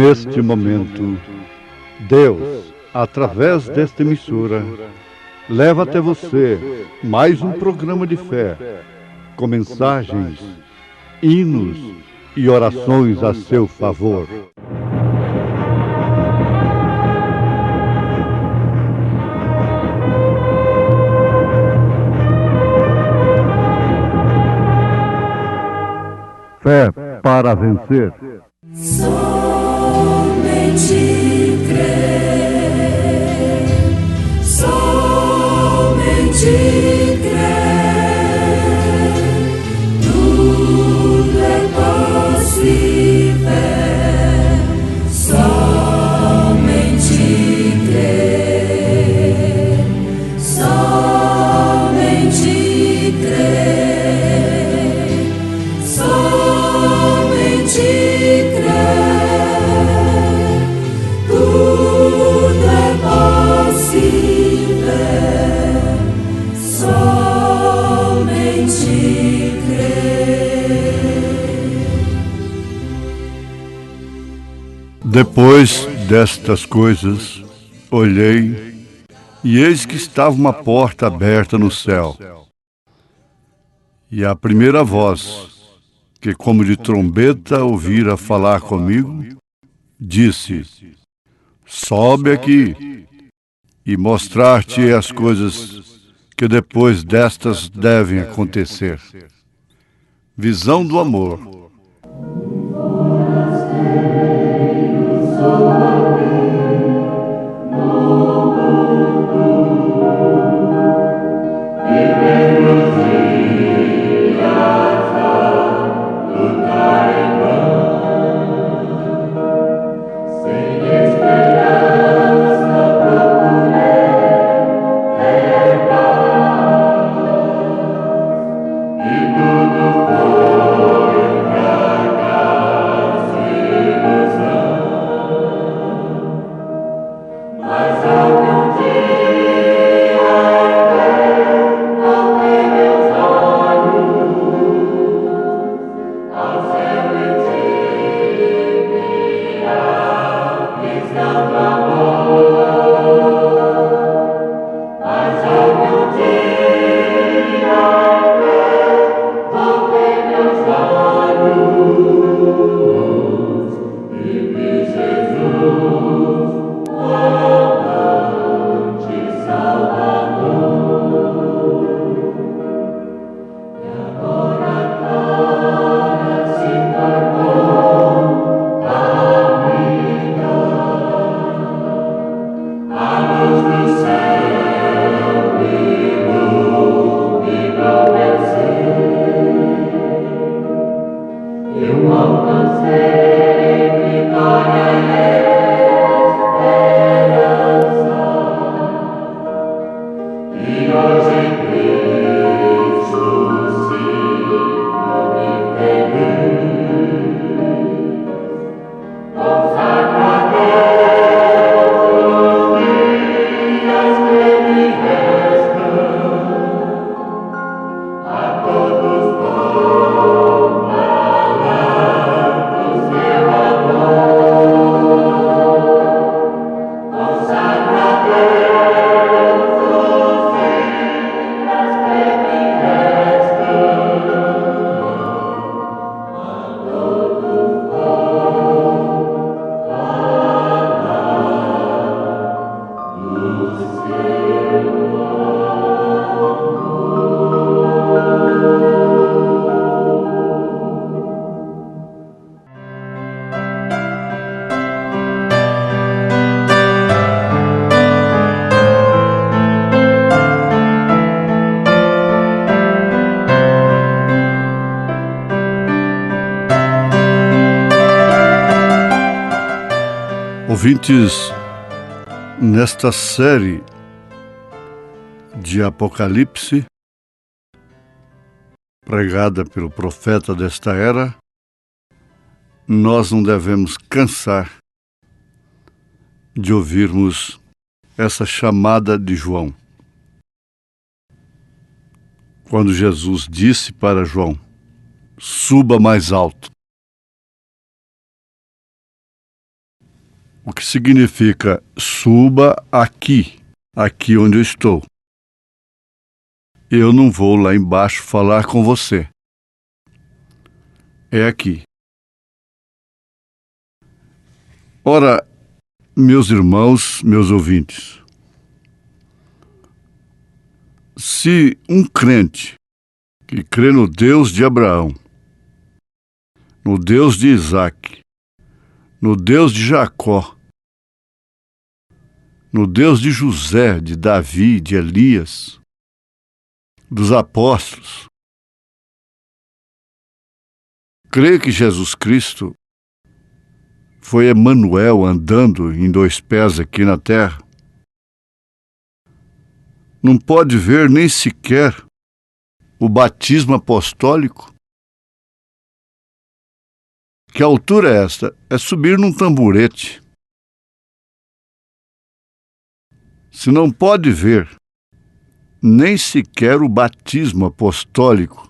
neste momento, Deus, através desta emissora, leva até você mais um programa de fé, com mensagens, hinos e orações a seu favor. Fé para vencer. Somente crer, somente crer, tudo é possível, somente crer, somente crer, somente crer, tudo é possível, somente crer. Depois destas coisas, olhei, e eis que estava uma porta aberta no céu. E a primeira voz, que como de trombeta ouvira falar comigo, disse: sobe aqui e mostrar-te as coisas que depois destas devem acontecer. Visão do amor. Ouvintes, nesta série de Apocalipse, pregada pelo profeta desta era, nós não devemos cansar de ouvirmos essa chamada de João. Quando Jesus disse para João: suba mais alto. o que significa suba aqui, aqui onde eu estou. Eu não vou lá embaixo falar com você. É aqui. Ora, meus irmãos, meus ouvintes, se um crente que crê no Deus de Abraão, no Deus de Isaac, no Deus de Jacó, no Deus de José, de Davi, de Elias, dos apóstolos, crê que Jesus Cristo foi Emanuel andando em dois pés aqui na terra, não pode ver nem sequer o batismo apostólico? Que altura é esta? É subir num tamborete. Se não pode ver nem sequer o batismo apostólico,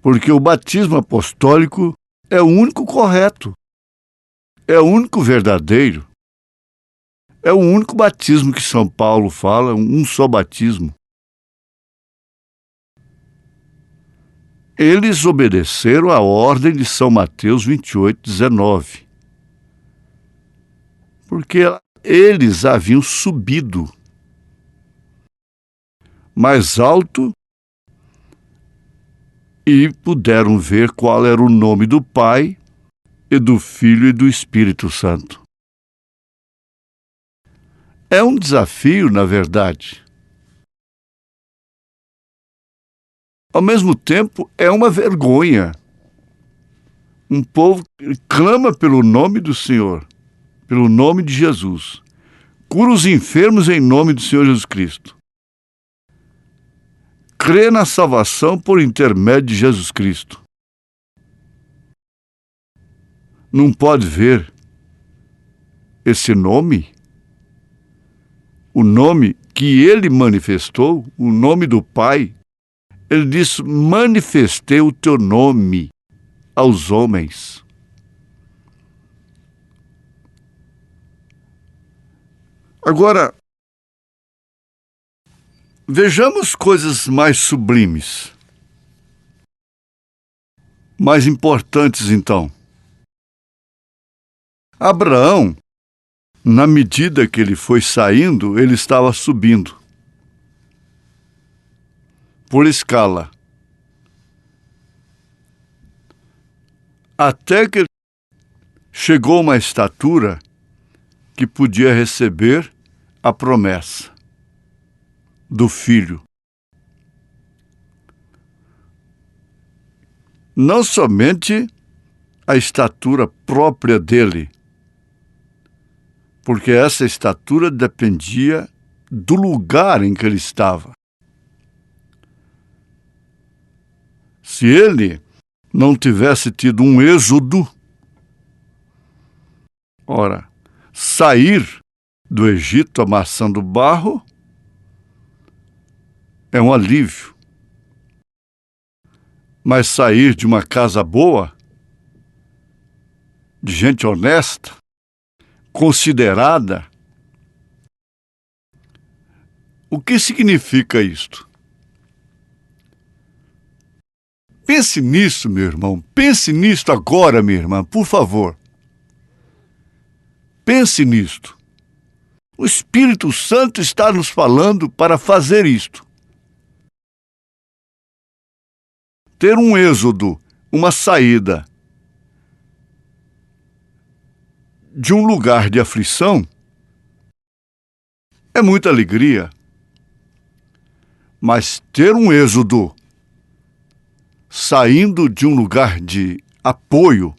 porque o batismo apostólico é o único correto, é o único verdadeiro, é o único batismo que São Paulo fala, um só batismo. Eles obedeceram à ordem de São Mateus 28:19, porque eles haviam subido mais alto e puderam ver qual era o nome do Pai e do Filho e do Espírito Santo. É um desafio, na verdade. Ao mesmo tempo, é uma vergonha. Um povo que clama pelo nome do Senhor, pelo nome de Jesus. Cura os enfermos em nome do Senhor Jesus Cristo. Crê na salvação por intermédio de Jesus Cristo. Não pode ver esse nome? O nome que ele manifestou, o nome do Pai. Ele disse: manifestei o teu nome aos homens. Agora, vejamos coisas mais sublimes, mais importantes então. Abraão, na medida que ele foi saindo, ele estava subindo por escala, até que chegou a uma estatura que podia receber a promessa do filho. Não somente a estatura própria dele, porque essa estatura dependia do lugar em que ele estava. Se ele não tivesse tido um êxodo, ora, sair do Egito amassando barro é um alívio. Mas sair de uma casa boa, de gente honesta, considerada, o que significa isto? Pense nisso, meu irmão. Pense nisto agora, minha irmã, por favor. Pense nisto. O Espírito Santo está nos falando para fazer isto. Ter um êxodo, uma saída de um lugar de aflição é muita alegria. Mas ter um êxodo saindo de um lugar de apoio,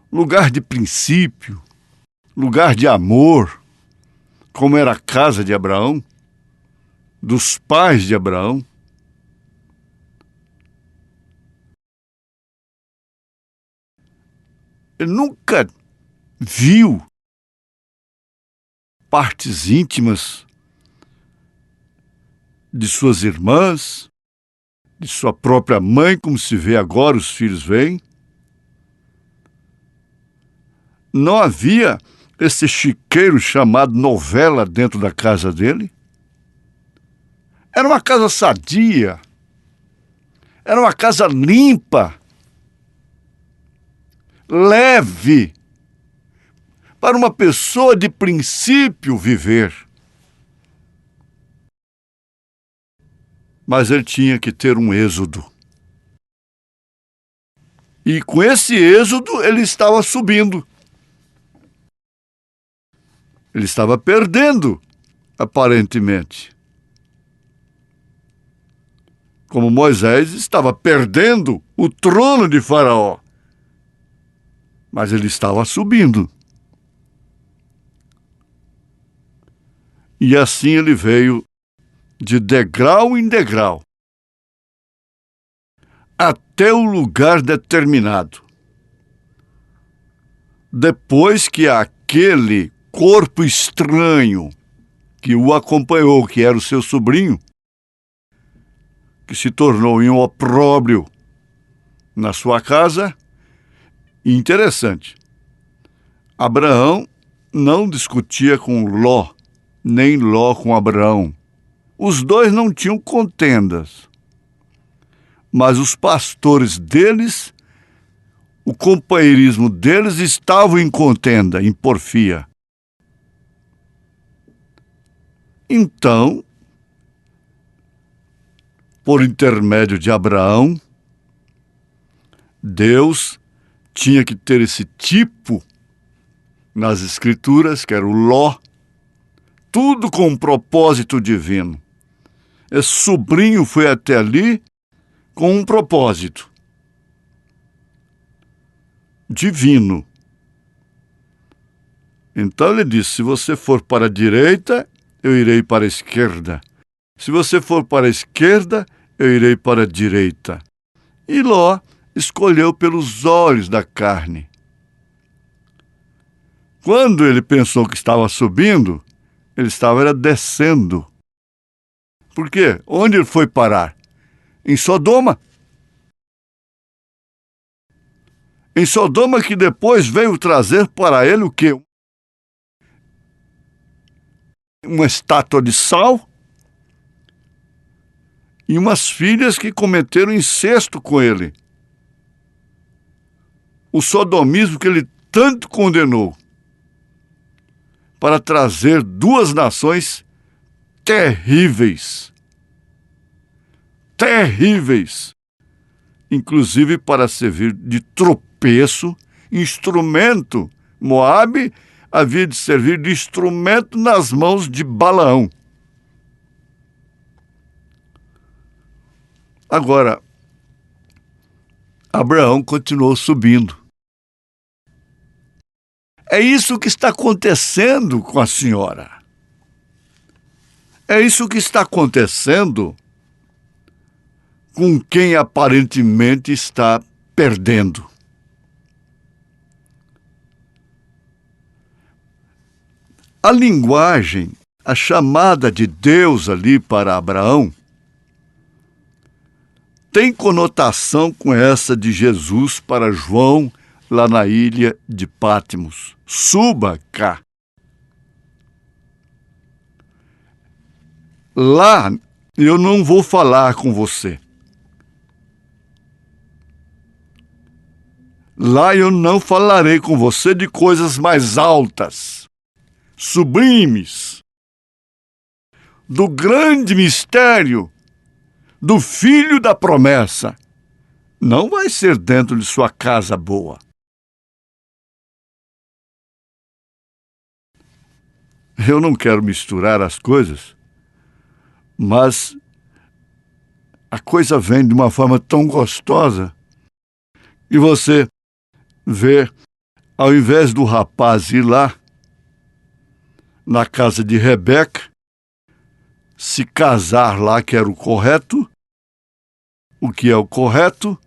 lugar de princípio, lugar de amor, como era a casa de Abraão, dos pais de Abraão, ele nunca viu partes íntimas de suas irmãs, de sua própria mãe, como se vê agora, os filhos veem. Não havia esse chiqueiro chamado novela dentro da casa dele. Era uma casa sadia. Era uma casa limpa, leve, para uma pessoa de princípio viver. Mas ele tinha que ter um êxodo. E com esse êxodo ele estava subindo. Ele estava perdendo, aparentemente. Como Moisés estava perdendo o trono de Faraó. Mas ele estava subindo. E assim ele veio de degrau em degrau, até o lugar determinado. Depois que aquele corpo estranho que o acompanhou, que era o seu sobrinho, que se tornou um opróbrio na sua casa. E interessante, Abraão não discutia com Ló, nem Ló com Abraão. Os dois não tinham contendas, mas os pastores deles, o companheirismo deles estavam em contenda, em porfia. Então, por intermédio de Abraão, Deus tinha que ter esse tipo nas Escrituras, que era o Ló, tudo com um propósito divino. Esse sobrinho foi até ali com um propósito divino. Então ele disse: se você for para a direita, eu irei para a esquerda. Se você for para a esquerda, eu irei para a direita. E Ló escolheu pelos olhos da carne. Quando ele pensou que estava subindo, ele estava descendo. Por quê? Onde ele foi parar? Em Sodoma. Em Sodoma, que depois veio trazer para ele o quê? Uma estátua de sal e umas filhas que cometeram incesto com ele. O sodomismo que ele tanto condenou, para trazer duas nações terríveis, inclusive para servir de tropeço, instrumento. Moabe havia de servir de instrumento nas mãos de Balaão. Agora, Abraão continuou subindo. É isso que está acontecendo com a senhora. É isso que está acontecendo com quem aparentemente está perdendo. A linguagem, a chamada de Deus ali para Abraão, tem conotação com essa de Jesus para João, lá na ilha de Patmos. Suba cá. Lá eu não vou falar com você. Lá eu não falarei com você de coisas mais altas, sublimes, do grande mistério do Filho da promessa. Não vai ser dentro de sua casa boa. Eu não quero misturar as coisas, mas a coisa vem de uma forma tão gostosa e você vê, ao invés do rapaz ir lá na casa de Rebeca, se casar lá, que era o correto, o que é o correto,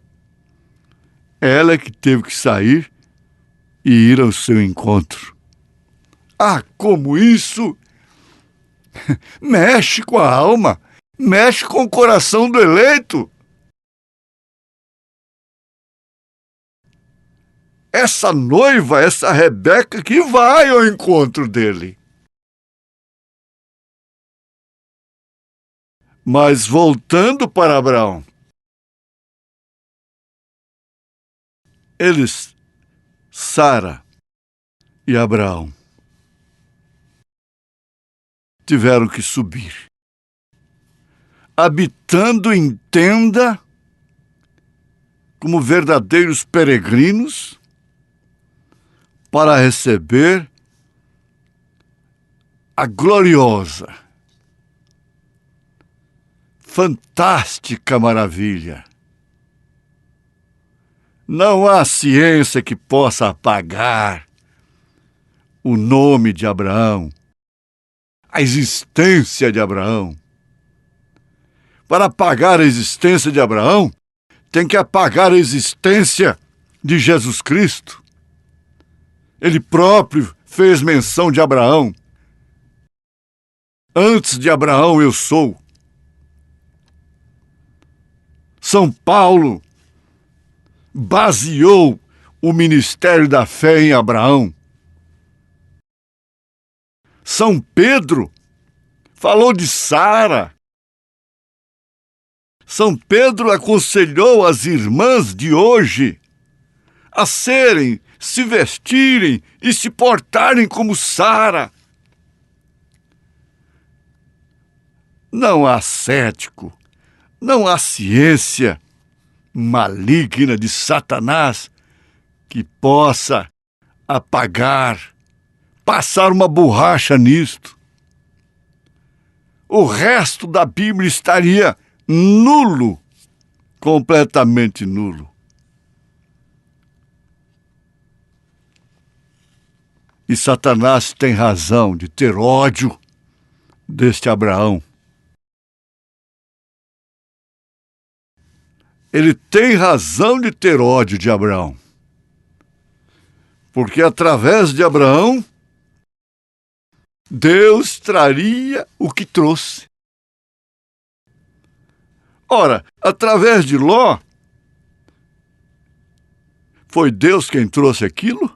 ela é que teve que sair e ir ao seu encontro. Ah, como isso mexe com a alma, mexe com o coração do eleito. essa noiva, essa Rebeca, que vai ao encontro dele. Mas voltando para Abraão, eles, Sara e Abraão, tiveram que subir, habitando em tenda, como verdadeiros peregrinos, para receber a gloriosa, fantástica maravilha. Não há ciência que possa apagar o nome de Abraão, a existência de Abraão. Para apagar a existência de Abraão, tem que apagar a existência de Jesus Cristo. Ele próprio fez menção de Abraão. Antes de Abraão eu sou. São Paulo baseou o ministério da fé em Abraão. São Pedro falou de Sara. São Pedro aconselhou as irmãs de hoje a se vestirem e se portarem como Sara. Não há cético, não há ciência maligna de Satanás que possa apagar, passar uma borracha nisto. O resto da Bíblia estaria nulo, completamente nulo. E Satanás tem razão de ter ódio deste Abraão. Ele tem razão de ter ódio de Abraão. Porque através de Abraão, Deus traria o que trouxe. Ora, através de Ló, foi Deus quem trouxe aquilo?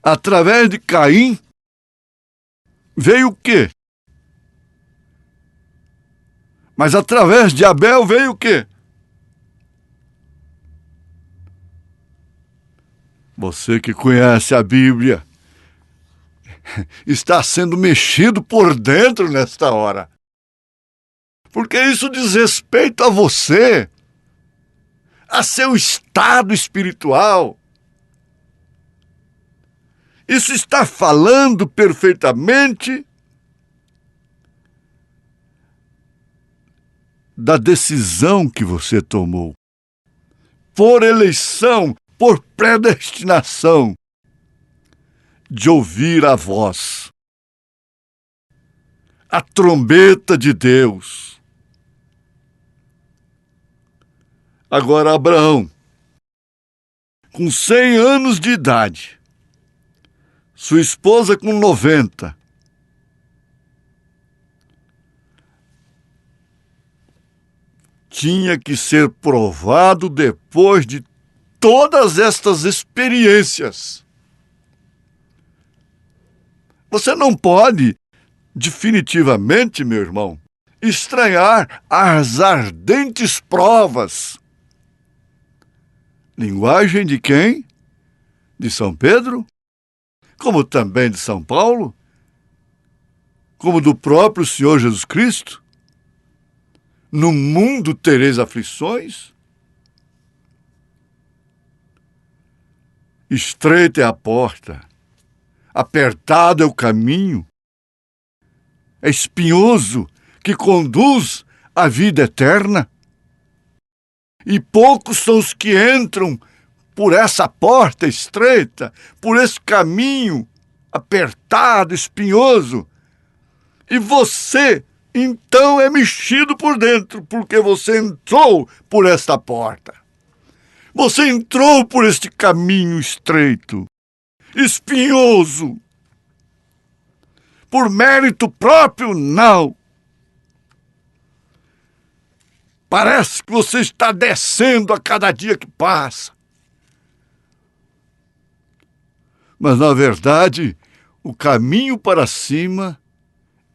Através de Caim, veio o quê? Mas através de Abel veio o quê? Você que conhece a Bíblia está sendo mexido por dentro nesta hora. Porque isso diz respeito a você, a seu estado espiritual. Isso está falando perfeitamente da decisão que você tomou, por eleição, por predestinação, de ouvir a voz, a trombeta de Deus. Agora, Abraão, com 100 anos de idade, sua esposa com 90, tinha que ser provado depois de todas estas experiências. Você não pode, definitivamente, meu irmão, estranhar as ardentes provas. Linguagem de quem? De São Pedro? Como também de São Paulo? Como do próprio Senhor Jesus Cristo? No mundo tereis aflições? Estreita é a porta, apertado é o caminho, é espinhoso que conduz à vida eterna. E poucos são os que entram por essa porta estreita, por esse caminho apertado, espinhoso. E você, então, é mexido por dentro, porque você entrou por esta porta. Você entrou por este caminho estreito, espinhoso. Por mérito próprio, não. Parece que você está descendo a cada dia que passa. Mas, na verdade, o caminho para cima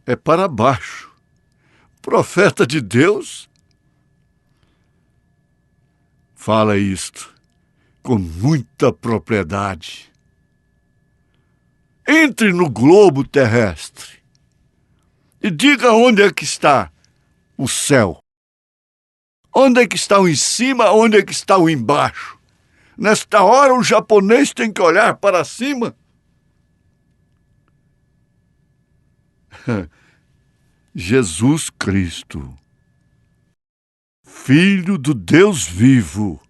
é para baixo. Profeta de Deus fala isto com muita propriedade. Entre no globo terrestre e diga onde é que está o céu. Onde é que está o em cima, onde é que está o embaixo? Nesta hora o japonês tem que olhar para cima. Jesus Cristo, Filho do Deus vivo,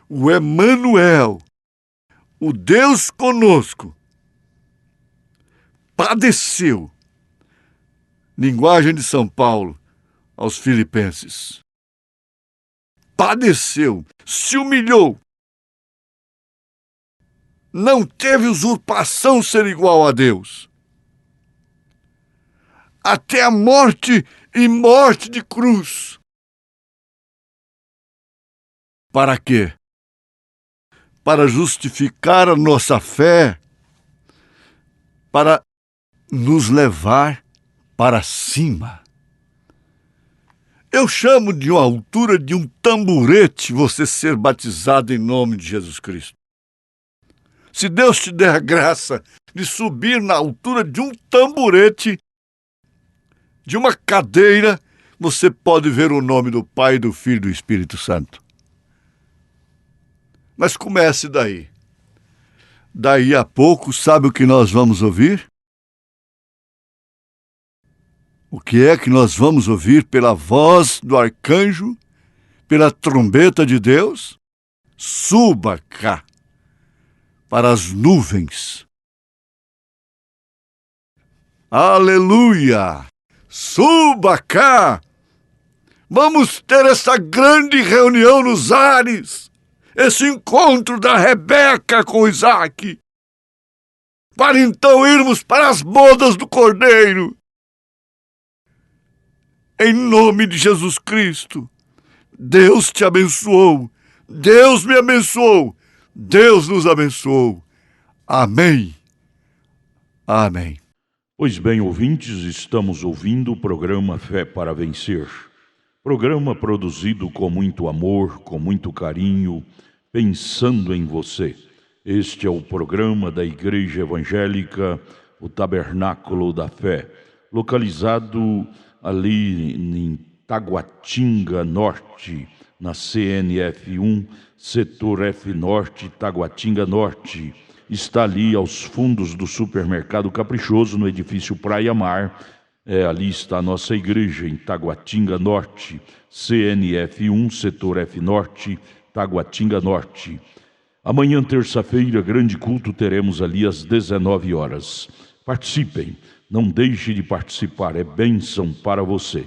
o Emanuel, o Deus conosco, padeceu, linguagem de São Paulo aos Filipenses, padeceu, se humilhou, não teve usurpação ser igual a Deus, até a morte e morte de cruz. Para quê? Para justificar a nossa fé, para nos levar para cima. Eu chamo de uma altura de um tamborete você ser batizado em nome de Jesus Cristo. Se Deus te der a graça de subir na altura de um tamborete, de uma cadeira, você pode ver o nome do Pai, do Filho e do Espírito Santo. Mas comece daí. Daí a pouco, sabe o que nós vamos ouvir? O que é que nós vamos ouvir pela voz do arcanjo, pela trombeta de Deus? Suba cá, para as nuvens. Aleluia! Suba cá! Vamos ter essa grande reunião nos ares, esse encontro da Rebeca com Isaac, para então irmos para as bodas do Cordeiro. Em nome de Jesus Cristo, Deus te abençoou, Deus me abençoou, Deus nos abençoou. Amém. Amém. Pois bem, ouvintes, estamos ouvindo o programa Fé para Vencer. Programa produzido com muito amor, com muito carinho, pensando em você. Este é o programa da Igreja Evangélica, o Tabernáculo da Fé, localizado ali em Taguatinga Norte, na CNF 1, setor F Norte, Taguatinga Norte. Está ali aos fundos do supermercado Caprichoso, no edifício Praia Mar. Ali está a nossa igreja, em Taguatinga Norte, CNF 1, setor F Norte, Taguatinga Norte. Amanhã, terça-feira, grande culto, teremos ali às 19 horas. Participem, não deixe de participar, é bênção para você.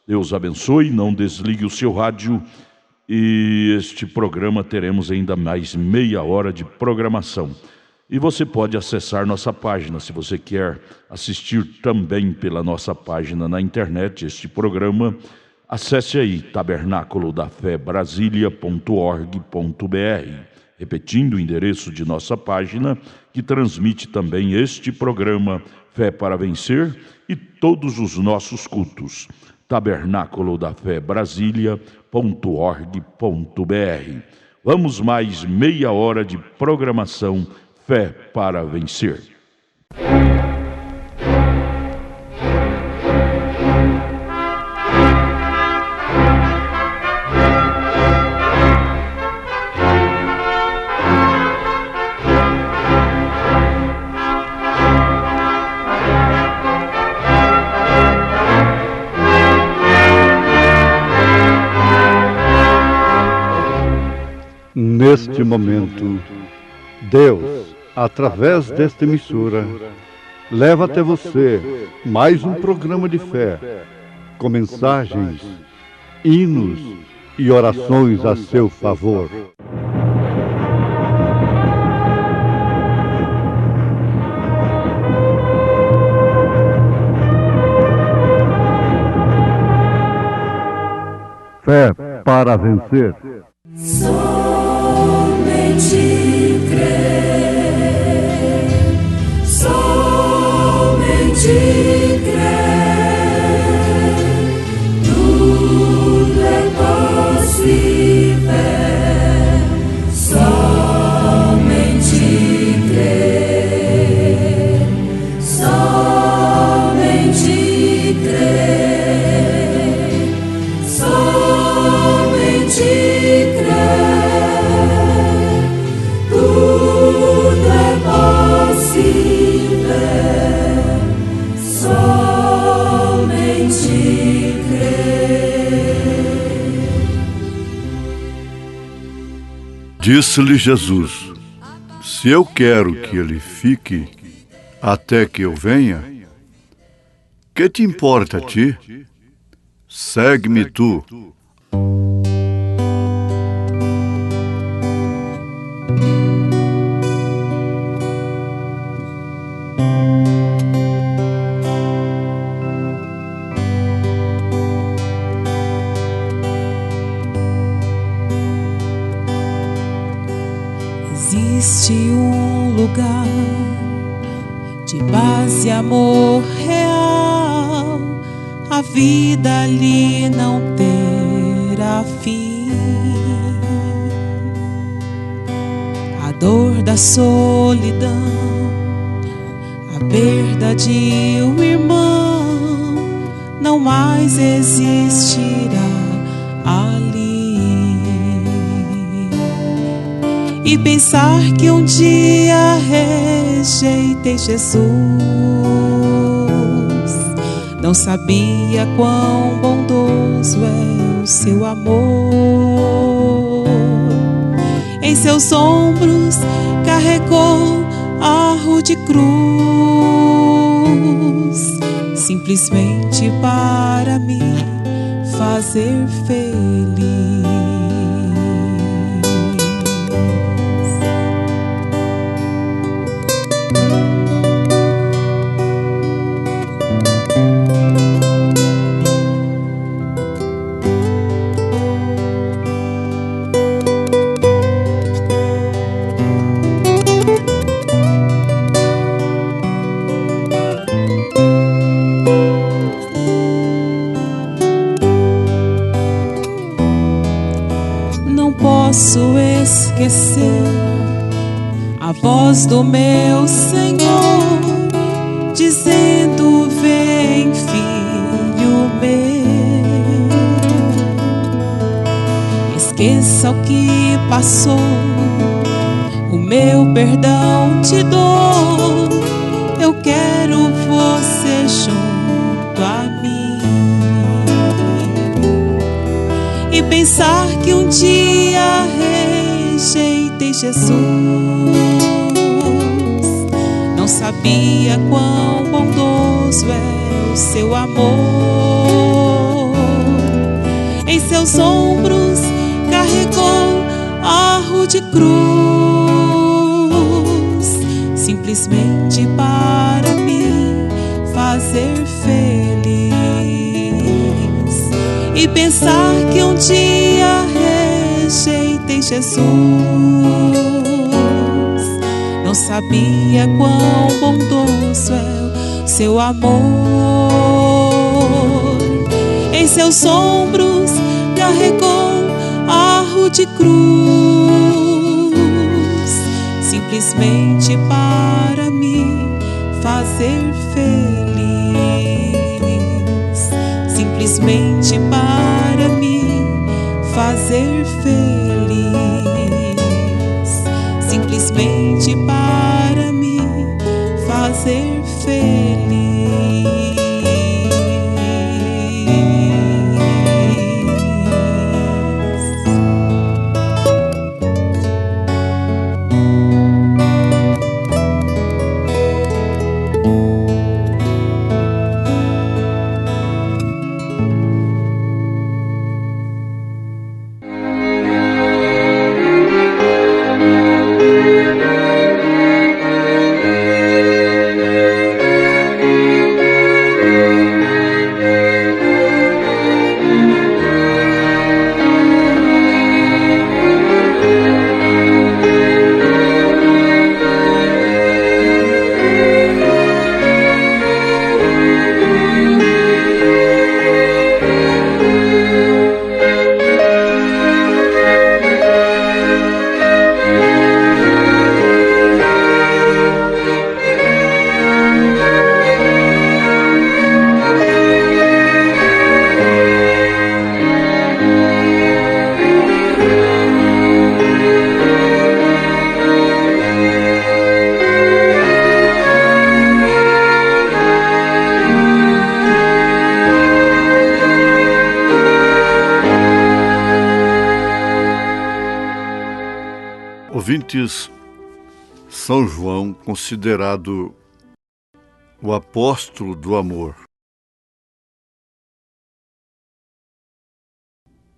Deus abençoe, não desligue o seu rádio e este programa teremos ainda mais meia hora de programação. E você pode acessar nossa página, se você quer assistir também pela nossa página na internet este programa, acesse aí tabernaculodafebrasilia.org.br, repetindo o endereço de nossa página, que transmite também este programa Fé para Vencer e todos os nossos cultos, tabernaculodafebrasilia.org.br. Vamos mais meia hora de programação Fé para Vencer. Neste momento, Deus, através desta emissora, leva até você mais um programa de fé, com mensagens, hinos e orações a seu favor. Fé para vencer. Somente crer. Disse-lhe Jesus: se eu quero que ele fique até que eu venha, que te importa a ti? Segue-me tu. Existe um lugar de paz e amor real, a vida ali não terá fim. A dor da solidão, a perda de um irmão, não mais existirá ali. E pensar que um dia rejeitei Jesus, não sabia quão bondoso é o seu amor. Em seus ombros carregou a rude cruz, simplesmente para me fazer feliz. Posso esquecer a voz do meu Senhor dizendo: vem, filho meu. Esqueça o que passou, o meu perdão te dou. Eu quero você junto a mim. E pensar que um dia rejeitei Jesus, não sabia quão bondoso é o seu amor. Em seus ombros carregou a rude cruz, simplesmente para me fazer feliz. E pensar que um dia rejeitei Jesus, não sabia quão bondoso é o seu amor. Em seus ombros carregou a rude cruz, simplesmente para me fazer feliz. Simplesmente para me fazer feliz. Simplesmente para me fazer feliz. ouvintes, São João, considerado o apóstolo do amor,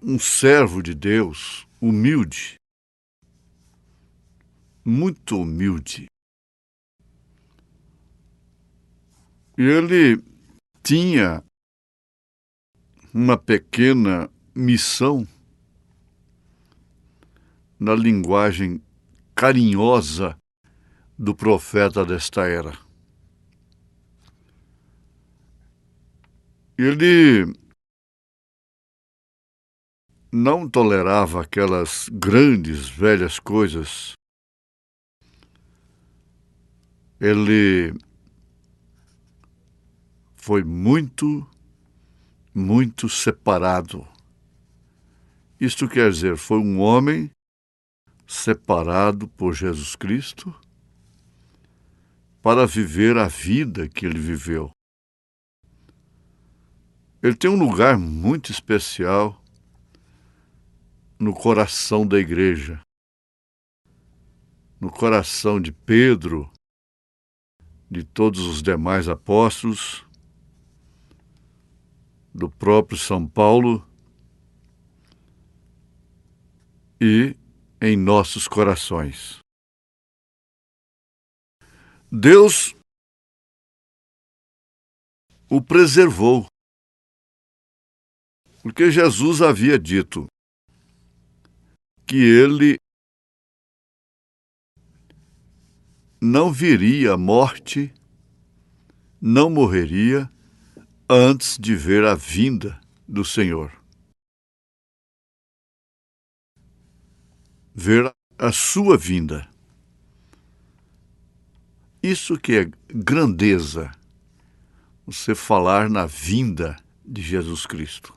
um servo de Deus, humilde, muito humilde. E ele tinha uma pequena missão na linguagem carinhosa do profeta desta era. Ele não tolerava aquelas grandes, velhas coisas. Ele foi muito separado. Isto quer dizer, foi um homem separado por Jesus Cristo para viver a vida que ele viveu. Ele tem um lugar muito especial no coração da igreja, no coração de Pedro, de todos os demais apóstolos, do próprio São Paulo e em nossos corações. Deus o preservou, porque Jesus havia dito que ele não viria à morte, não morreria antes de ver a vinda do Senhor. Ver a sua vinda. Isso que é grandeza, você falar na vinda de Jesus Cristo.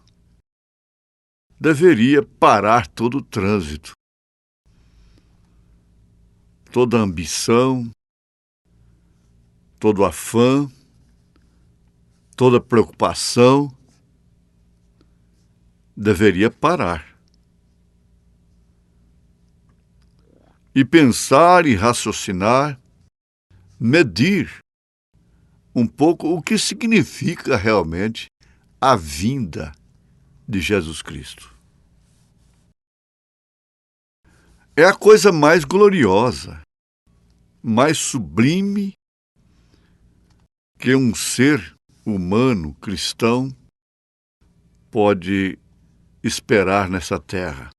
Deveria parar todo o trânsito, toda a ambição, todo o afã, toda a preocupação, deveria parar. E pensar e raciocinar, medir um pouco o que significa realmente a vinda de Jesus Cristo. É a coisa mais gloriosa, mais sublime que um ser humano, cristão, pode esperar nessa terra.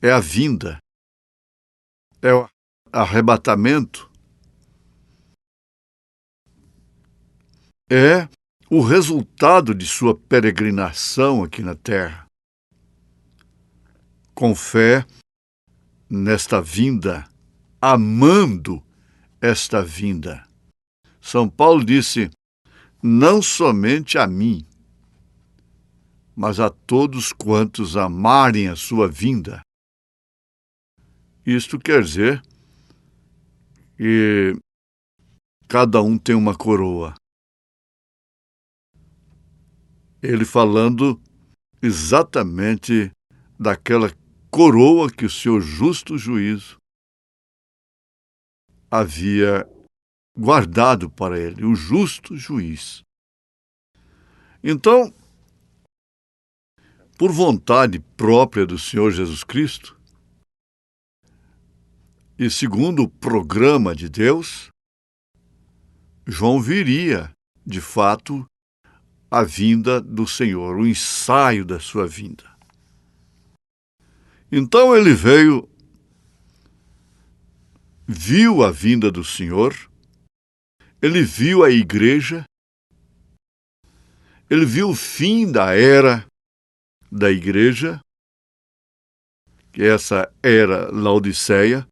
É a vinda, é o arrebatamento, é o resultado de sua peregrinação aqui na terra. Com fé nesta vinda, amando esta vinda. São Paulo disse, não somente a mim, mas a todos quantos amarem a sua vinda. Isto quer dizer que cada um tem uma coroa. Ele falando exatamente daquela coroa que o seu justo juízo havia guardado para ele, o justo juiz. Então, por vontade própria do Senhor Jesus Cristo, e segundo o programa de Deus, João viria, de fato, a vinda do Senhor, o ensaio da sua vinda. Então ele veio, viu a vinda do Senhor, ele viu a igreja, ele viu o fim da era da igreja, que essa era Laodiceia,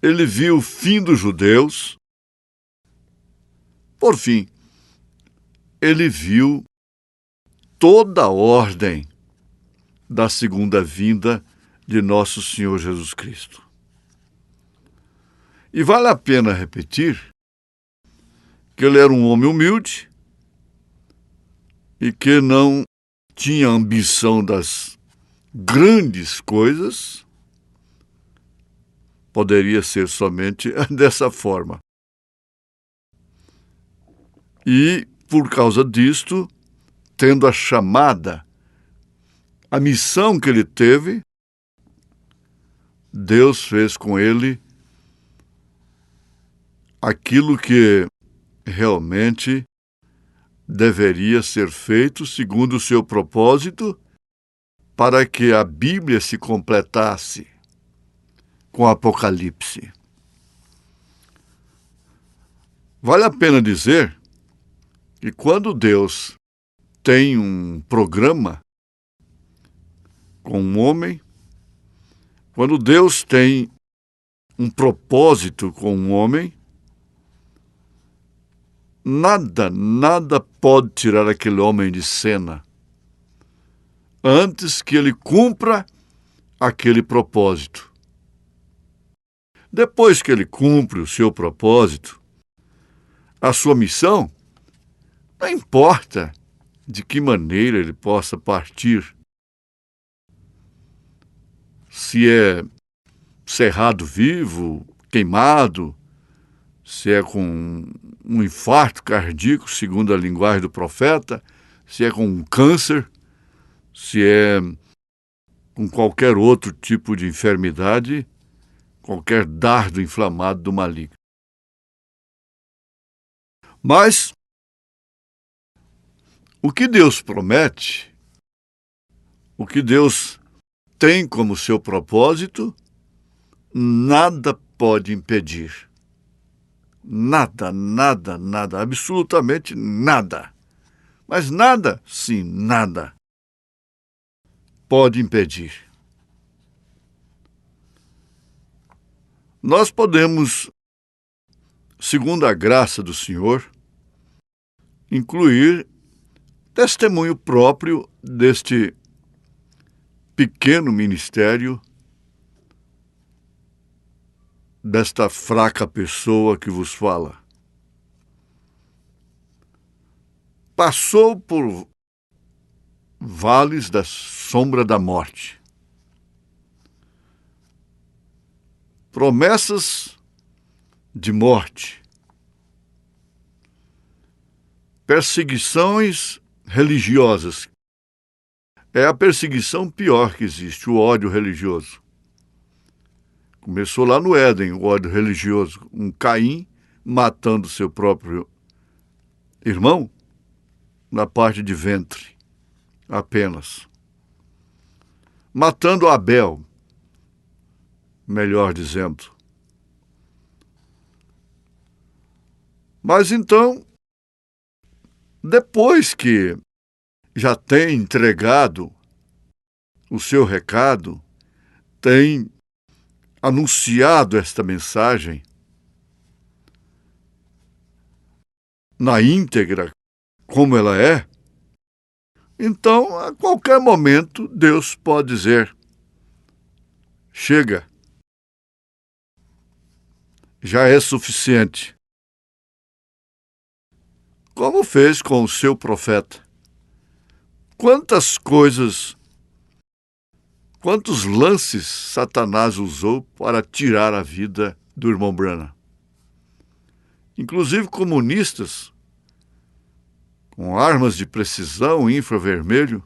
ele viu o fim dos judeus, por fim, ele viu toda a ordem da segunda vinda de nosso Senhor Jesus Cristo. E vale a pena repetir que ele era um homem humilde e que não tinha ambição das grandes coisas, poderia ser somente dessa forma. E, por causa disto, tendo a chamada, a missão que ele teve, Deus fez com ele aquilo que realmente deveria ser feito segundo o seu propósito, para que a Bíblia se completasse com o Apocalipse. Vale a pena dizer que quando Deus tem um programa com um homem, quando Deus tem um propósito com um homem, nada pode tirar aquele homem de cena antes que ele cumpra aquele propósito. Depois que ele cumpre o seu propósito, a sua missão, não importa de que maneira ele possa partir, se é cerrado vivo, queimado, se é com um infarto cardíaco, segundo a linguagem do profeta, se é com um câncer, se é com qualquer outro tipo de enfermidade, qualquer dardo inflamado do maligno. Mas o que Deus promete, o que Deus tem como seu propósito, nada pode impedir. Nada, absolutamente nada. Mas nada, sim, nada pode impedir. Nós podemos, segundo a graça do Senhor, incluir testemunho próprio deste pequeno ministério, desta fraca pessoa que vos fala. Passou por vales da sombra da morte. Promessas de morte. Perseguições religiosas. É a perseguição pior que existe, o ódio religioso. Começou lá no Éden, o ódio religioso. Um Caim matando seu próprio irmão na parte de ventre, apenas. Matando Abel, melhor dizendo. Mas então, depois que já tem entregado o seu recado, tem anunciado esta mensagem na íntegra, como ela é, então, a qualquer momento, Deus pode dizer: chega, já é suficiente. Como fez com o seu profeta. Quantas coisas, quantos lances Satanás usou para tirar a vida do irmão Branham. Inclusive comunistas, com armas de precisão infravermelho,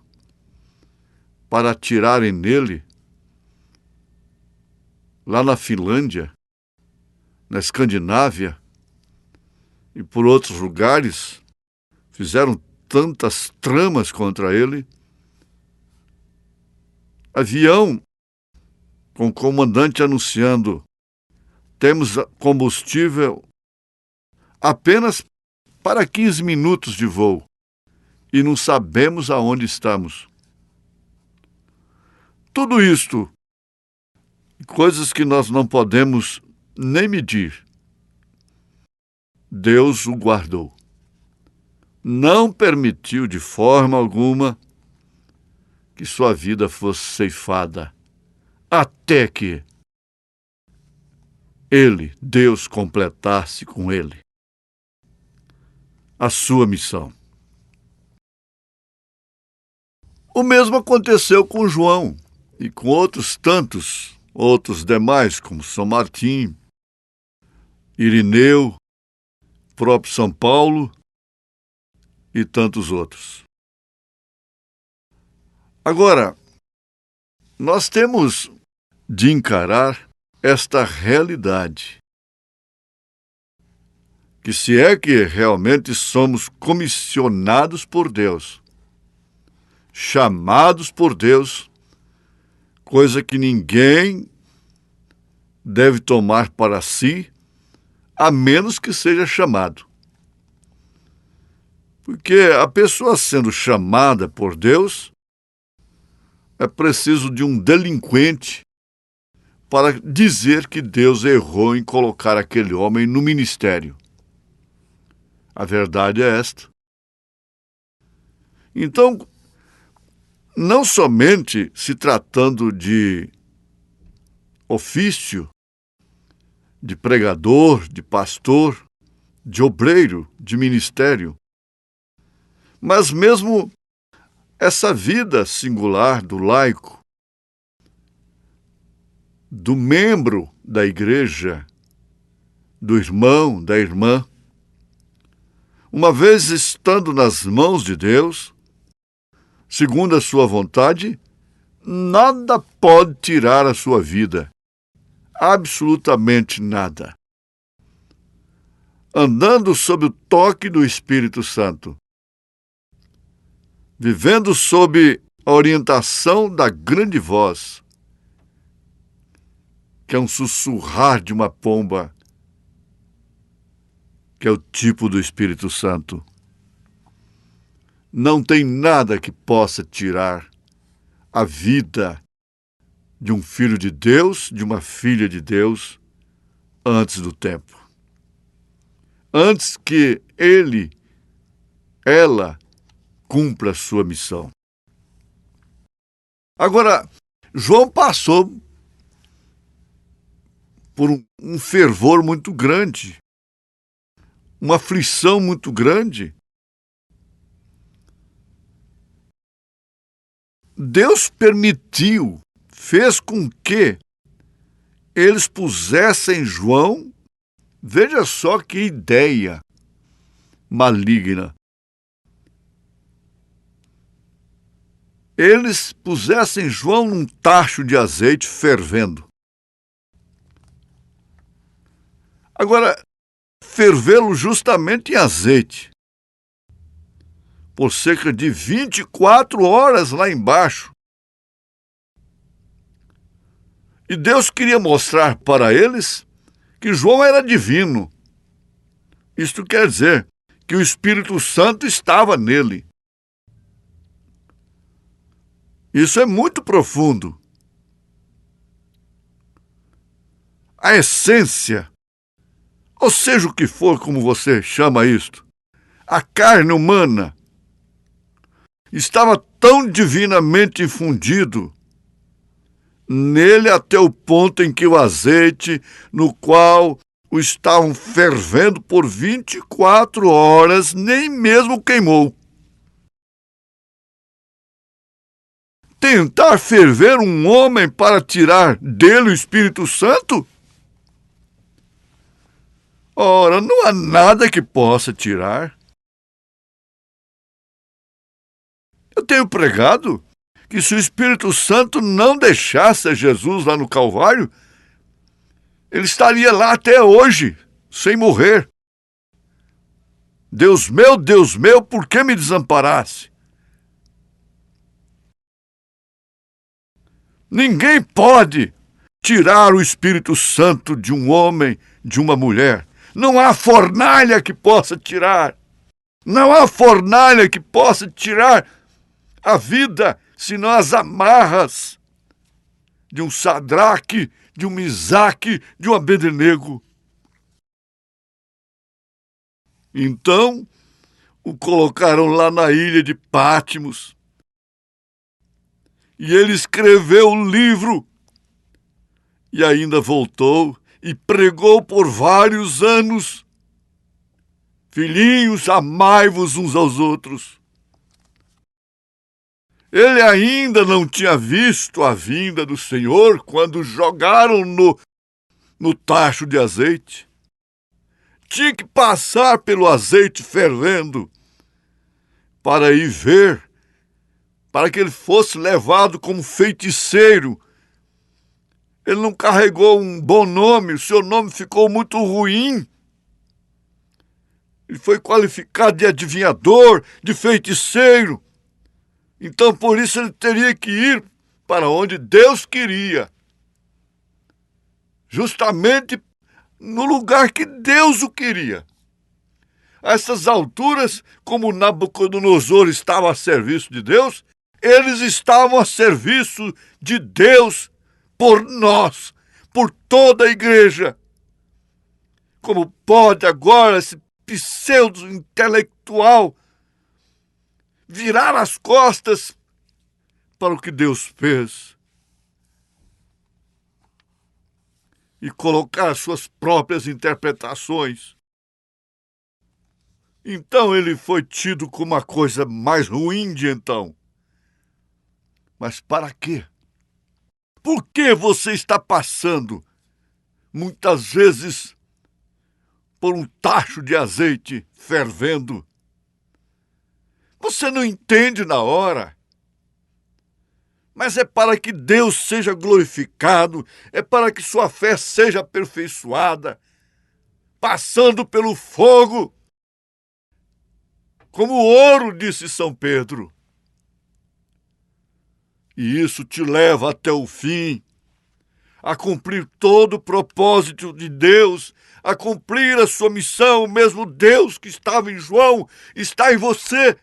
para atirarem nele, lá na Finlândia, na Escandinávia e por outros lugares, fizeram tantas tramas contra ele. Avião com o comandante anunciando: temos combustível apenas para 15 minutos de voo e não sabemos aonde estamos. Tudo isto, coisas que nós não podemos nem medir, Deus o guardou. Não permitiu de forma alguma que sua vida fosse ceifada, até que ele, Deus, completasse com ele a sua missão. O mesmo aconteceu com João e com outros tantos outros demais, como São Martim, Irineu, próprio São Paulo e tantos outros. Agora, nós temos de encarar esta realidade, que se é que realmente somos comissionados por Deus, chamados por Deus, coisa que ninguém deve tomar para si, a menos que seja chamado. Porque a pessoa sendo chamada por Deus, é preciso de um delinquente para dizer que Deus errou em colocar aquele homem no ministério. A verdade é esta. Então, não somente se tratando de ofício, de pregador, de pastor, de obreiro, de ministério, mas mesmo essa vida singular do laico, do membro da igreja, do irmão, da irmã, uma vez estando nas mãos de Deus, segundo a sua vontade, nada pode tirar a sua vida. Absolutamente nada. Andando sob o toque do Espírito Santo, vivendo sob a orientação da grande voz, que é um sussurrar de uma pomba, que é o tipo do Espírito Santo. Não tem nada que possa tirar a vida de um filho de Deus, de uma filha de Deus, antes do tempo. Antes que ela, cumpra a sua missão. Agora, João passou por um fervor muito grande, uma aflição muito grande. Deus permitiu, fez com que eles pusessem João, veja só que ideia maligna. Eles pusessem João num tacho de azeite fervendo. Agora, fervê-lo justamente em azeite, por cerca de 24 horas lá embaixo. E Deus queria mostrar para eles que João era divino. Isto quer dizer que o Espírito Santo estava nele. Isso é muito profundo. A essência, ou seja o que for como você chama isto, a carne humana, estava tão divinamente infundido nele até o ponto em que o azeite, no qual o estavam fervendo por 24 horas, nem mesmo queimou. Tentar ferver um homem para tirar dele o Espírito Santo? Ora, não há nada que possa tirar. Eu tenho pregado que se o Espírito Santo não deixasse Jesus lá no Calvário, ele estaria lá até hoje, sem morrer. Deus meu, por que me desamparaste? Ninguém pode tirar o Espírito Santo de um homem, de uma mulher. Não há fornalha que possa tirar. Não há fornalha que possa tirar a vida, senão as amarras de um Sadraque, de um Misaque, de um Abednego. Então, o colocaram lá na ilha de Patmos. E ele escreveu o livro. E ainda voltou e pregou por vários anos. Filhinhos, amai-vos uns aos outros. Ele ainda não tinha visto a vinda do Senhor quando jogaram no tacho de azeite. Tinha que passar pelo azeite fervendo para ir ver, para que ele fosse levado como feiticeiro. Ele não carregou um bom nome, o seu nome ficou muito ruim. Ele foi qualificado de adivinhador, de feiticeiro. Então, por isso, ele teria que ir para onde Deus queria. Justamente no lugar que Deus o queria. A essas alturas, como Nabucodonosor estava a serviço de Deus, eles estavam a serviço de Deus por nós, por toda a igreja. Como pode agora esse pseudo-intelectual virar as costas para o que Deus fez e colocar suas próprias interpretações? Então ele foi tido como a coisa mais ruim de então. Mas para quê? Por que você está passando, muitas vezes, por um tacho de azeite fervendo? Você não entende na hora. Mas é para que Deus seja glorificado, é para que sua fé seja aperfeiçoada, passando pelo fogo, como o ouro, disse São Pedro. E isso te leva até o fim, a cumprir todo o propósito de Deus, a cumprir a sua missão. O mesmo Deus que estava em João está em você.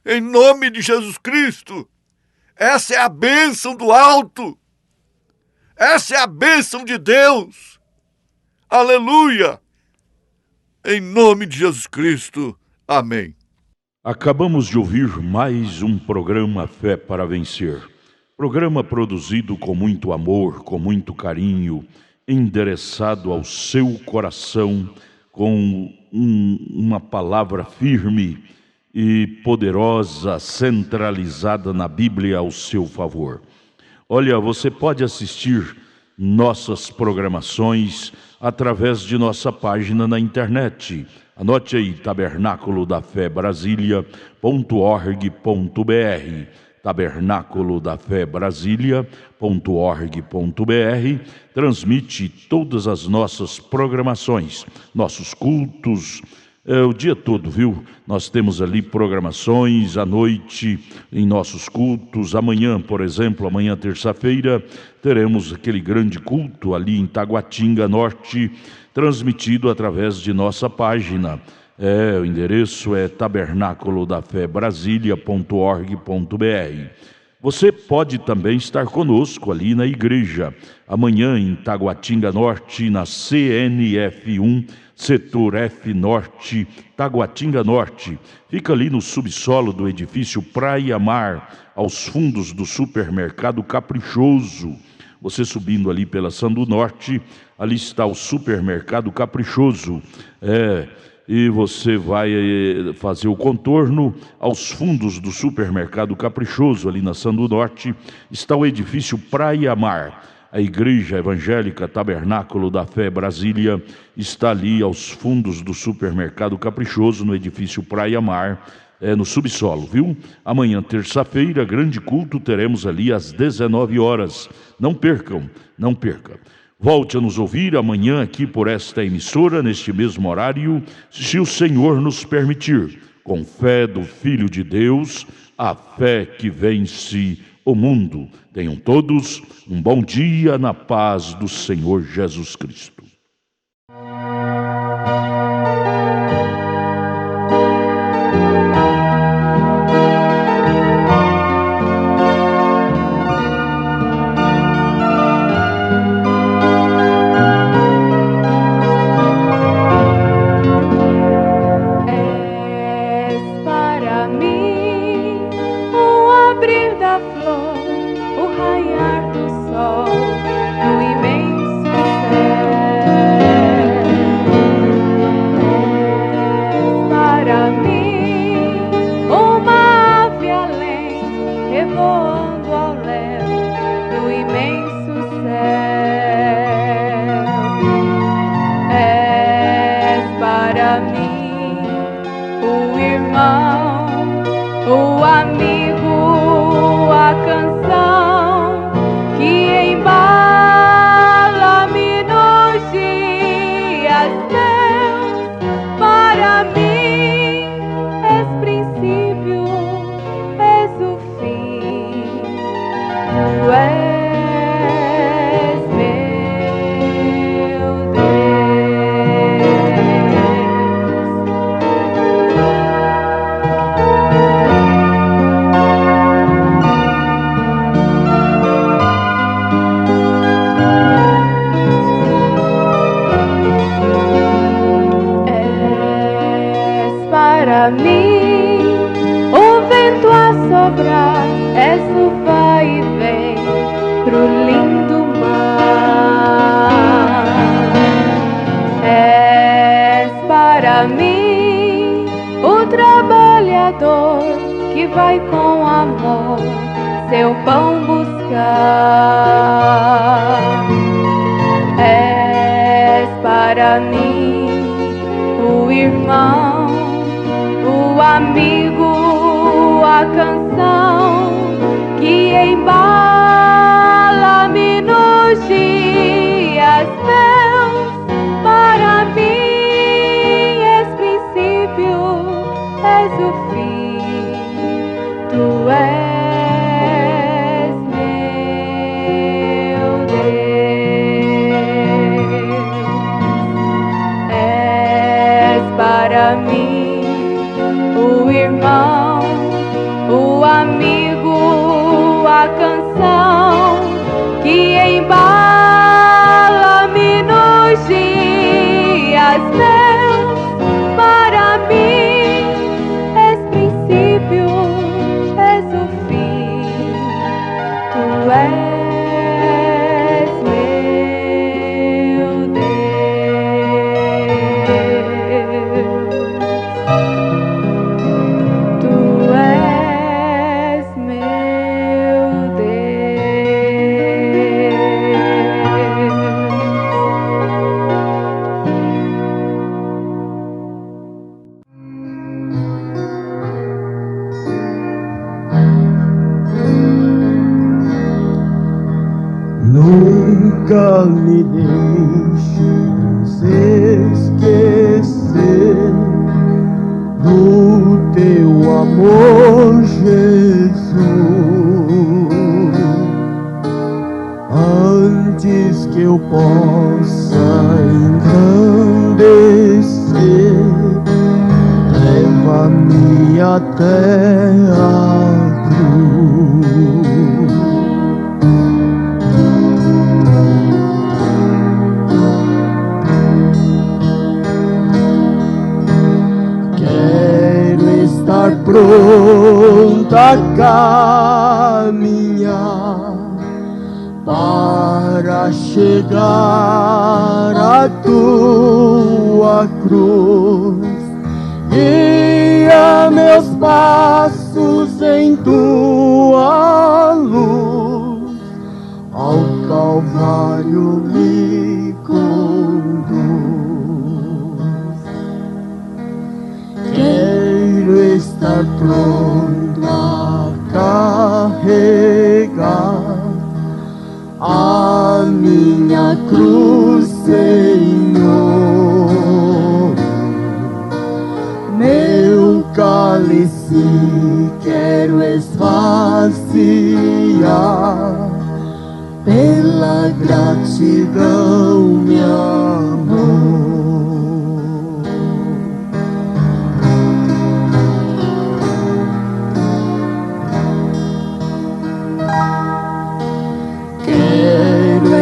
Em nome de Jesus Cristo. Essa é a bênção do alto. Essa é a bênção de Deus. Aleluia! Em nome de Jesus Cristo. Amém. Acabamos de ouvir mais um programa Fé para Vencer. Programa produzido com muito amor, com muito carinho, endereçado ao seu coração, com uma palavra firme e poderosa, centralizada na Bíblia ao seu favor. Olha, você pode assistir nossas programações através de nossa página na internet. Anote aí, tabernaculodafebrasilia.org.br, tabernaculodafebrasilia.org.br. Transmite todas as nossas programações, nossos cultos, o dia todo, viu? Nós temos ali programações à noite em nossos cultos. Amanhã, por exemplo, amanhã terça-feira, teremos aquele grande culto ali em Taguatinga Norte, transmitido através de nossa página. O endereço é tabernaculodafebrasilia.org.br. Você pode também estar conosco ali na igreja, amanhã em Taguatinga Norte, na CNF1, Setor F Norte, Taguatinga Norte. Fica ali no subsolo do edifício Praia Mar, aos fundos do supermercado Caprichoso. Você subindo ali pela Sandu Norte, ali está o supermercado Caprichoso. E você vai fazer o contorno aos fundos do supermercado Caprichoso, ali na Sandu Norte, está o edifício Praia Mar. A Igreja Evangélica Tabernáculo da Fé Brasília está ali aos fundos do supermercado Caprichoso, no edifício Praia Mar, no subsolo, viu? Amanhã, terça-feira, grande culto, teremos ali às 19 horas. Não percam, não perca. Volte a nos ouvir amanhã aqui por esta emissora, neste mesmo horário, se o Senhor nos permitir, com fé do Filho de Deus, a fé que vence o mundo. Tenham todos um bom dia na paz do Senhor Jesus Cristo. O raiar do sol no imenso céu. para mim, o irmão, o amigo, a canção que embala-me nos dias meus. Para mim és princípio, és o fim, tu és meu para mim, o vento a soprar, és o vai e vem pro lindo mar. És para mim, o trabalhador que vai com amor seu pão buscar. És para mim, o irmão, o amigo, a canção que embala-me nos dias meus. Para mim és princípio, és o fim, tu és meu Deus. És para mim o irmão, o amigo, a canção que embala-me nos dias meus. Para mim és princípio, és o fim, tu és meu Deus. Tu és meu Nunca me deixes esquecer do teu amor, Jesus, antes que eu possa engrandecer. Leva-me até a cruz. Estar pronta a caminhar para chegar à tua cruz. Guia meus passos em tua luz, ao Calvário me conduz. Quero estar pronto a carregar a minha cruz, Senhor. Meu cálice quero esvaziar, pela gratidão, meu amor.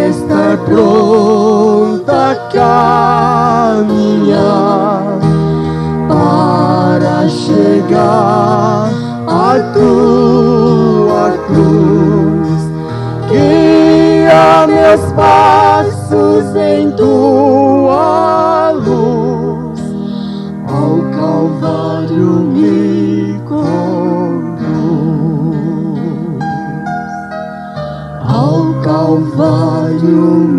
Estar pronta a caminhar para chegar à tua cruz. Guia meus passos em tua luz, ao Calvário me conduz, ao Calvário